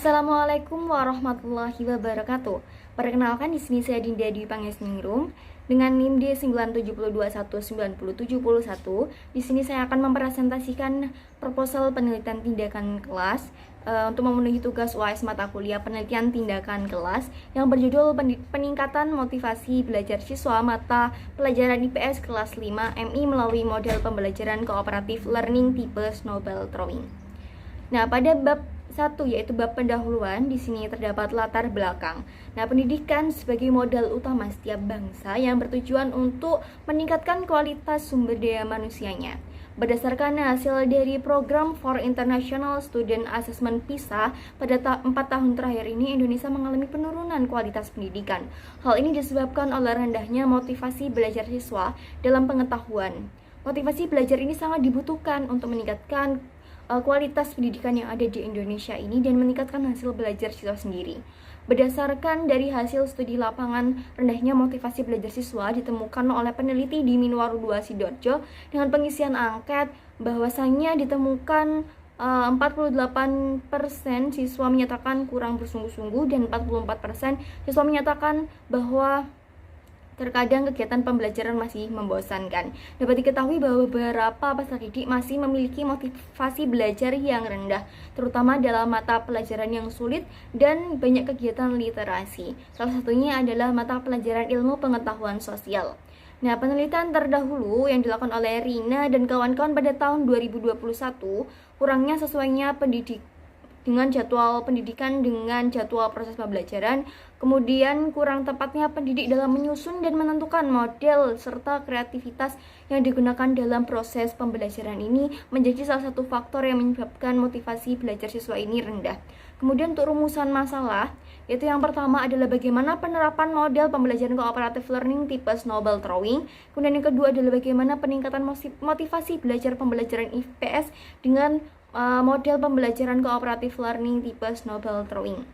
Assalamualaikum warahmatullahi wabarakatuh. Perkenalkan, di sini saya Dinda Dwi Pangesningrum dengan NIM D970219071. Di sini saya akan mempresentasikan proposal penelitian tindakan kelas untuk memenuhi tugas UAS mata kuliah penelitian tindakan kelas yang berjudul peningkatan motivasi belajar siswa mata pelajaran IPS kelas 5 MI melalui model pembelajaran kooperatif learning tipe Snowball Drawing. Nah, pada bab 1 yaitu bab pendahuluan, di sini terdapat latar belakang. Nah, pendidikan sebagai modal utama setiap bangsa yang bertujuan untuk meningkatkan kualitas sumber daya manusianya. Berdasarkan hasil dari program for International Student Assessment PISA, pada 4 tahun terakhir ini Indonesia mengalami penurunan kualitas pendidikan. Hal ini disebabkan oleh rendahnya motivasi belajar siswa dalam pengetahuan. Motivasi belajar ini sangat dibutuhkan untuk meningkatkan kualitas pendidikan yang ada di Indonesia ini dan meningkatkan hasil belajar siswa sendiri. Berdasarkan dari hasil studi lapangan, rendahnya motivasi belajar siswa ditemukan oleh peneliti di Minwaru 2 Sidoarjo dengan pengisian angket bahwasanya ditemukan 48% siswa menyatakan kurang bersungguh-sungguh dan 44% siswa menyatakan bahwa terkadang kegiatan pembelajaran masih membosankan. Dapat diketahui bahwa beberapa peserta didik masih memiliki motivasi belajar yang rendah, terutama dalam mata pelajaran yang sulit dan banyak kegiatan literasi. Salah satunya adalah mata pelajaran ilmu pengetahuan sosial. Nah, penelitian terdahulu yang dilakukan oleh Rina dan kawan-kawan pada tahun 2021, kurangnya sesuainya dengan jadwal pendidikan dengan jadwal proses pembelajaran, kemudian kurang tepatnya pendidik dalam menyusun dan menentukan model serta kreativitas yang digunakan dalam proses pembelajaran ini menjadi salah satu faktor yang menyebabkan motivasi belajar siswa ini rendah. Kemudian untuk rumusan masalah, yaitu yang pertama adalah bagaimana penerapan model pembelajaran kooperatif learning tipe Snowball Drawing. Kemudian yang kedua adalah bagaimana peningkatan motivasi belajar pembelajaran IPS dengan model pembelajaran kooperatif learning tipe Snowball Drawing.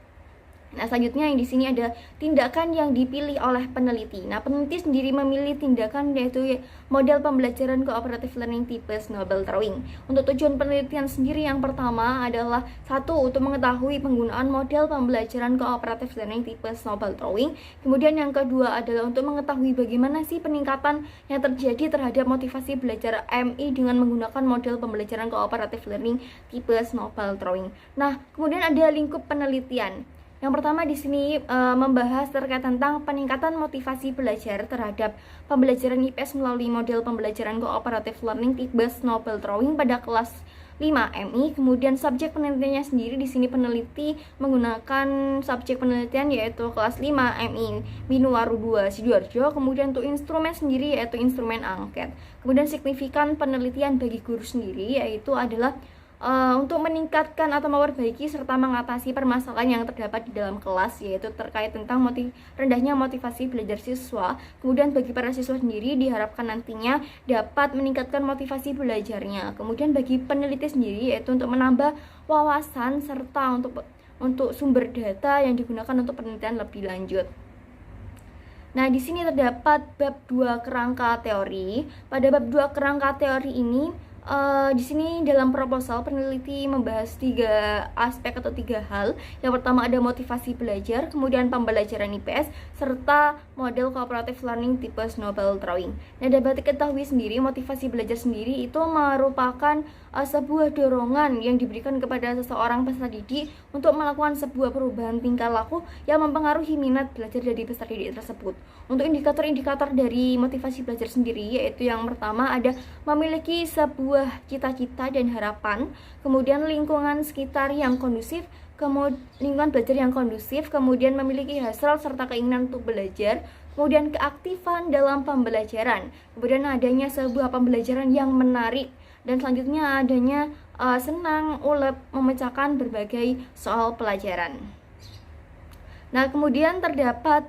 Nah, selanjutnya yang di sini ada tindakan yang dipilih oleh peneliti. Nah, peneliti sendiri memilih tindakan yaitu model pembelajaran kooperatif learning tipe Snowball Drawing. Untuk tujuan penelitian sendiri yang pertama adalah satu, untuk mengetahui penggunaan model pembelajaran kooperatif learning tipe Snowball Drawing. Kemudian yang kedua adalah untuk mengetahui bagaimana sih peningkatan yang terjadi terhadap motivasi belajar MI dengan menggunakan model pembelajaran kooperatif learning tipe Snowball Drawing. Nah, kemudian ada lingkup penelitian. Yang pertama di sini membahas terkait tentang peningkatan motivasi belajar terhadap pembelajaran IPS melalui model pembelajaran kooperatif learning tipe Snowball Drawing pada kelas 5 MI. Kemudian subjek penelitiannya sendiri di sini peneliti menggunakan subjek penelitian yaitu kelas 5 MI Minwaru 2 Sidoarjo. Kemudian untuk instrumen sendiri yaitu instrumen angket. Kemudian signifikan penelitian bagi guru sendiri yaitu adalah untuk meningkatkan atau memperbaiki serta mengatasi permasalahan yang terdapat di dalam kelas, yaitu terkait tentang rendahnya motivasi belajar siswa. Kemudian bagi para siswa sendiri diharapkan nantinya dapat meningkatkan motivasi belajarnya. Kemudian bagi peneliti sendiri yaitu untuk menambah wawasan serta untuk sumber data yang digunakan untuk penelitian lebih lanjut. Nah, di sini terdapat bab 2 kerangka teori. Pada bab 2 kerangka teori ini di sini dalam proposal peneliti membahas 3 aspek atau 3 hal. Yang pertama ada motivasi belajar, kemudian pembelajaran IPS, serta model cooperative learning tipe Snowball Drawing. Nah, dapat diketahui sendiri motivasi belajar sendiri itu merupakan sebuah dorongan yang diberikan kepada seseorang peserta didik untuk melakukan sebuah perubahan tingkah laku yang mempengaruhi minat belajar dari peserta didik tersebut. Untuk indikator-indikator dari motivasi belajar sendiri yaitu yang pertama ada memiliki sebuah cita-cita dan harapan, kemudian lingkungan sekitar yang kondusif, lingkungan belajar yang kondusif, kemudian memiliki hasrat serta keinginan untuk belajar, kemudian keaktifan dalam pembelajaran, kemudian adanya sebuah pembelajaran yang menarik, dan selanjutnya adanya senang ulep memecahkan berbagai soal pelajaran. Nah, kemudian terdapat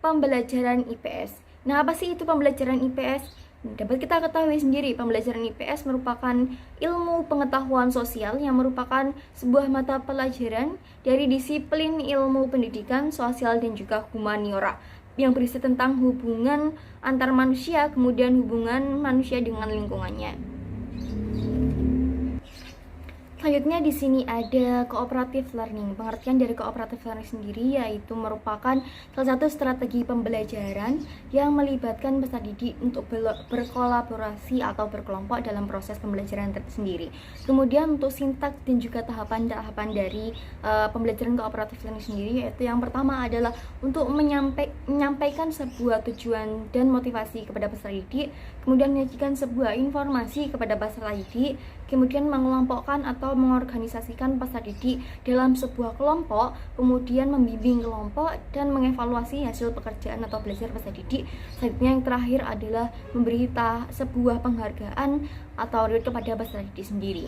pembelajaran IPS. Nah, apa sih itu pembelajaran IPS? Dapat kita ketahui sendiri, pembelajaran IPS merupakan ilmu pengetahuan sosial yang merupakan sebuah mata pelajaran dari disiplin ilmu pendidikan, sosial, dan juga humaniora yang berisi tentang hubungan antar manusia, kemudian hubungan manusia dengan lingkungannya. Selanjutnya di sini ada cooperative learning. Pengertian dari cooperative learning sendiri yaitu merupakan salah satu strategi pembelajaran yang melibatkan peserta didik untuk berkolaborasi atau berkelompok dalam proses pembelajaran tersendiri. Kemudian untuk sintaks dan juga tahapan-tahapan dari pembelajaran cooperative learning sendiri, yaitu yang pertama adalah untuk menyampaikan sebuah tujuan dan motivasi kepada peserta didik, kemudian menyajikan sebuah informasi kepada peserta didik, kemudian mengelompokkan atau mengorganisasikan peserta didik dalam sebuah kelompok, kemudian membimbing kelompok dan mengevaluasi hasil pekerjaan atau belajar peserta didik. Selanjutnya yang terakhir adalah memberi sebuah penghargaan atau reward kepada peserta didik sendiri.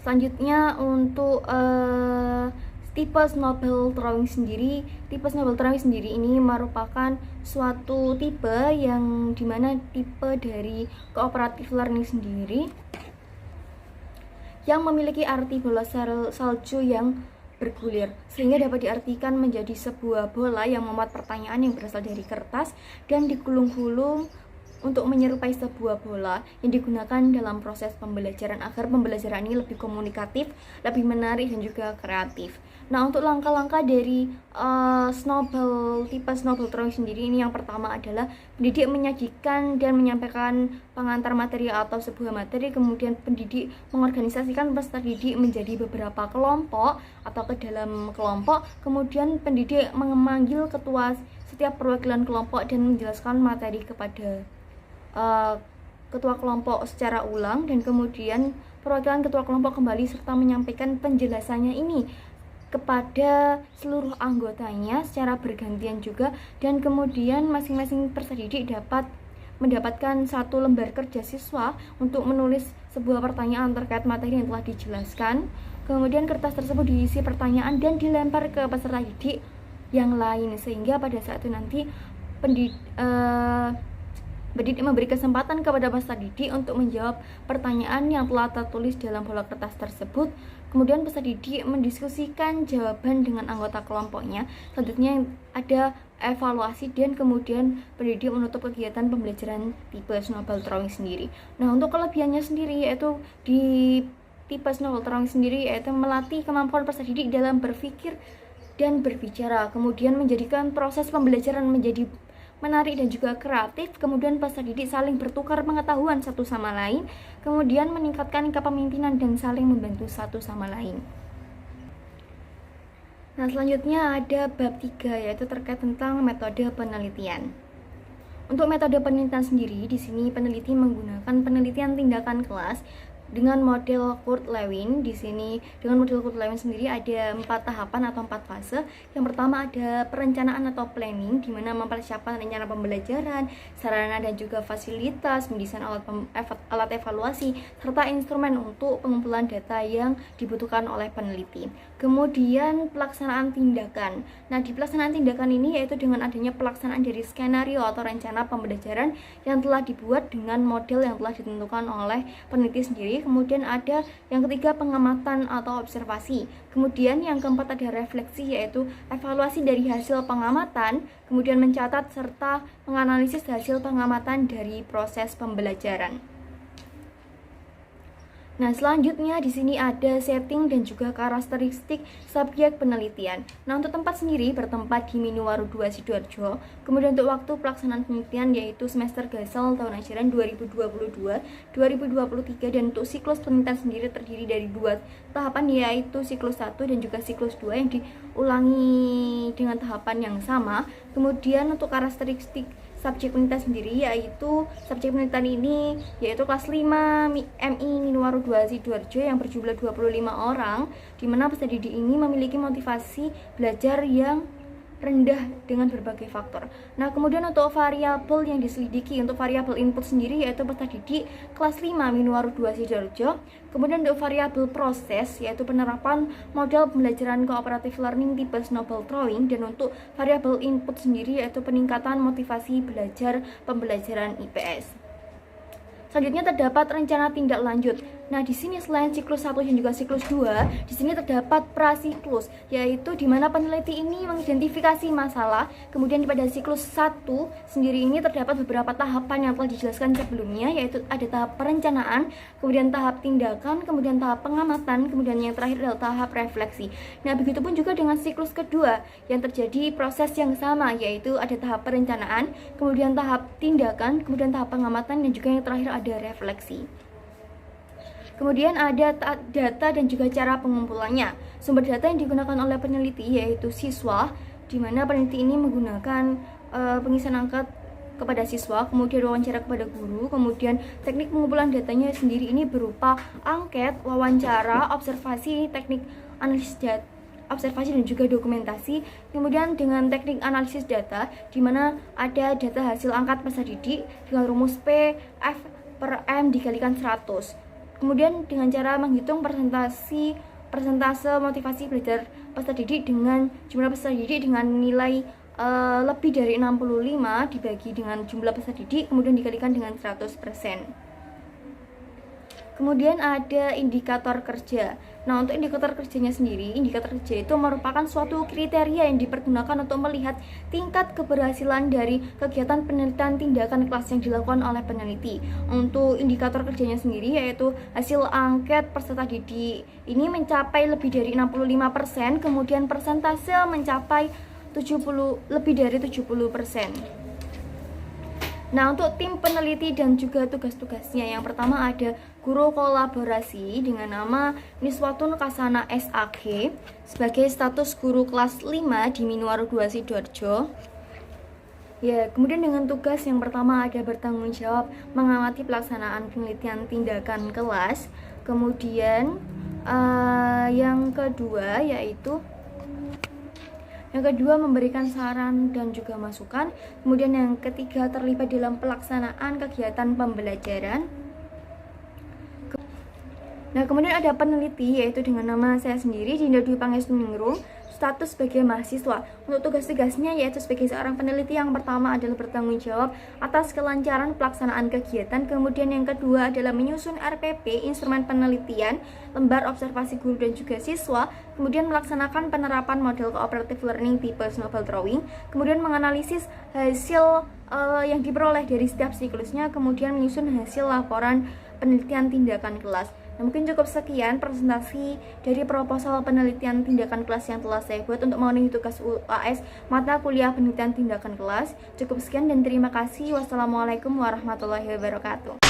Selanjutnya untuk tipe Snowball Drawing sendiri, tipe Snowball Drawing sendiri ini merupakan suatu tipe yang dimana tipe dari cooperative learning sendiri yang memiliki arti bola salju yang bergulir, sehingga dapat diartikan menjadi sebuah bola yang memuat pertanyaan yang berasal dari kertas dan digulung-gulung untuk menyerupai sebuah bola yang digunakan dalam proses pembelajaran agar pembelajaran ini lebih komunikatif, lebih menarik dan juga kreatif. Nah, untuk langkah-langkah dari tipe Snowball Drawing sendiri ini, yang pertama adalah pendidik menyajikan dan menyampaikan pengantar materi atau sebuah materi, kemudian pendidik mengorganisasikan peserta didik menjadi beberapa kelompok atau ke dalam kelompok, kemudian pendidik memanggil ketua setiap perwakilan kelompok dan menjelaskan materi kepada ketua kelompok secara ulang, dan kemudian perwakilan ketua kelompok kembali serta menyampaikan penjelasannya ini kepada seluruh anggotanya secara bergantian juga, dan kemudian masing-masing peserta didik dapat mendapatkan satu lembar kerja siswa untuk menulis sebuah pertanyaan terkait materi yang telah dijelaskan. Kemudian kertas tersebut diisi pertanyaan dan dilempar ke peserta didik yang lain, sehingga pada saat itu nanti pendidik memberi kesempatan kepada peserta didik untuk menjawab pertanyaan yang telah tertulis dalam bola kertas tersebut. Kemudian peserta didik mendiskusikan jawaban dengan anggota kelompoknya. Selanjutnya ada evaluasi dan kemudian pendidik menutup kegiatan pembelajaran tipe Snowball Drawing sendiri. Nah, untuk kelebihannya sendiri yaitu di tipe Snowball Drawing sendiri yaitu melatih kemampuan peserta didik dalam berpikir dan berbicara, kemudian menjadikan proses pembelajaran menjadi menarik dan juga kreatif, kemudian peserta didik saling bertukar pengetahuan satu sama lain, kemudian meningkatkan kepemimpinan dan saling membantu satu sama lain. Nah, selanjutnya ada bab 3 yaitu terkait tentang metode penelitian. Untuk metode penelitian sendiri, di sini peneliti menggunakan penelitian tindakan kelas dengan model Kurt Lewin. Di sini dengan model Kurt Lewin sendiri ada 4 tahapan atau 4 fase. Yang pertama ada perencanaan atau planning, di mana mempersiapkan rencana pembelajaran, sarana dan juga fasilitas, mendesain alat evaluasi, serta instrumen untuk pengumpulan data yang dibutuhkan oleh peneliti. Kemudian pelaksanaan tindakan. Nah, di pelaksanaan tindakan ini yaitu dengan adanya pelaksanaan dari skenario atau rencana pembelajaran yang telah dibuat dengan model yang telah ditentukan oleh peneliti sendiri. Kemudian ada yang ketiga pengamatan atau observasi. Kemudian yang keempat ada refleksi, yaitu evaluasi dari hasil pengamatan, kemudian mencatat serta menganalisis hasil pengamatan dari proses pembelajaran. Nah, selanjutnya di sini ada setting dan juga karakteristik subjek penelitian. Nah, untuk tempat sendiri bertempat di Minuwaru 2 Sidoarjo. Kemudian untuk waktu pelaksanaan penelitian yaitu semester gasal tahun ajaran 2022-2023, dan untuk siklus penelitian sendiri terdiri dari 2 tahapan yaitu siklus 1 dan juga siklus 2 yang diulangi dengan tahapan yang sama. Kemudian untuk karakteristik subjek penelitian sendiri yaitu subjek penelitian ini yaitu kelas 5 MI Minuwaru 2 Sidoarjo yang berjumlah 25 orang, di mana peserta didik ini memiliki motivasi belajar yang rendah dengan berbagai faktor. Nah, kemudian untuk variabel yang diselidiki, untuk variabel input sendiri yaitu peserta didik kelas 5 Minuwaru 2 Sidoarjo. Kemudian untuk variabel proses yaitu penerapan model pembelajaran cooperative learning tipe Snowball Drawing, dan untuk variabel input sendiri yaitu peningkatan motivasi belajar pembelajaran IPS. Selanjutnya terdapat rencana tindak lanjut. Nah, di sini selain siklus 1 dan juga siklus 2, di sini terdapat prasiklus, yaitu di mana peneliti ini mengidentifikasi masalah. Kemudian pada siklus 1 sendiri ini terdapat beberapa tahapan yang telah dijelaskan sebelumnya, yaitu ada tahap perencanaan, kemudian tahap tindakan, kemudian tahap pengamatan, kemudian yang terakhir adalah tahap refleksi. Nah, begitupun juga dengan siklus kedua yang terjadi proses yang sama, yaitu ada tahap perencanaan, kemudian tahap tindakan, kemudian tahap pengamatan, dan juga yang terakhir ada refleksi. Kemudian ada data dan juga cara pengumpulannya. Sumber data yang digunakan oleh peneliti yaitu siswa, di mana peneliti ini menggunakan pengisian angket kepada siswa, kemudian wawancara kepada guru, kemudian teknik pengumpulan datanya sendiri ini berupa angket, wawancara, observasi, teknik analisis data, observasi dan juga dokumentasi. Kemudian dengan teknik analisis data, di mana ada data hasil angkat peserta didik dengan rumus P F per M dikalikan 100. Kemudian dengan cara menghitung persentase motivasi belajar peserta didik dengan jumlah peserta didik dengan nilai lebih dari 65 dibagi dengan jumlah peserta didik, kemudian dikalikan dengan 100%. Kemudian ada indikator kerja. Nah, untuk indikator kerjanya sendiri, indikator kerja itu merupakan suatu kriteria yang dipergunakan untuk melihat tingkat keberhasilan dari kegiatan penelitian tindakan kelas yang dilakukan oleh peneliti. Untuk indikator kerjanya sendiri yaitu hasil angket peserta didik ini mencapai lebih dari 65%, kemudian persentase mencapai lebih dari 70%. Nah, untuk tim peneliti dan juga tugas-tugasnya, yang pertama ada guru kolaborasi dengan nama Niswatun Kasana SAG sebagai status guru kelas 5 di Minuar 2 Sidoarjo. Ya, kemudian dengan tugas yang pertama ada bertanggung jawab mengamati pelaksanaan penelitian tindakan kelas. Kemudian yang kedua memberikan saran dan juga masukan. Kemudian yang ketiga terlibat dalam pelaksanaan kegiatan pembelajaran. Nah, kemudian ada peneliti yaitu dengan nama saya sendiri, Dinda Dwi Pangestu-Ningrum, status sebagai mahasiswa. Untuk tugas-tugasnya yaitu sebagai seorang peneliti, yang pertama adalah bertanggung jawab atas kelancaran pelaksanaan kegiatan. Kemudian yang kedua adalah menyusun RPP, instrumen penelitian, lembar observasi guru dan juga siswa. Kemudian melaksanakan penerapan model cooperative learning tipe snowball drawing. Kemudian menganalisis hasil yang diperoleh dari setiap siklusnya. Kemudian menyusun hasil laporan penelitian tindakan kelas. Nah, mungkin cukup sekian presentasi dari proposal penelitian tindakan kelas yang telah saya buat untuk memenuhi tugas UAS mata kuliah penelitian tindakan kelas. Cukup sekian dan terima kasih. Wassalamualaikum warahmatullahi wabarakatuh.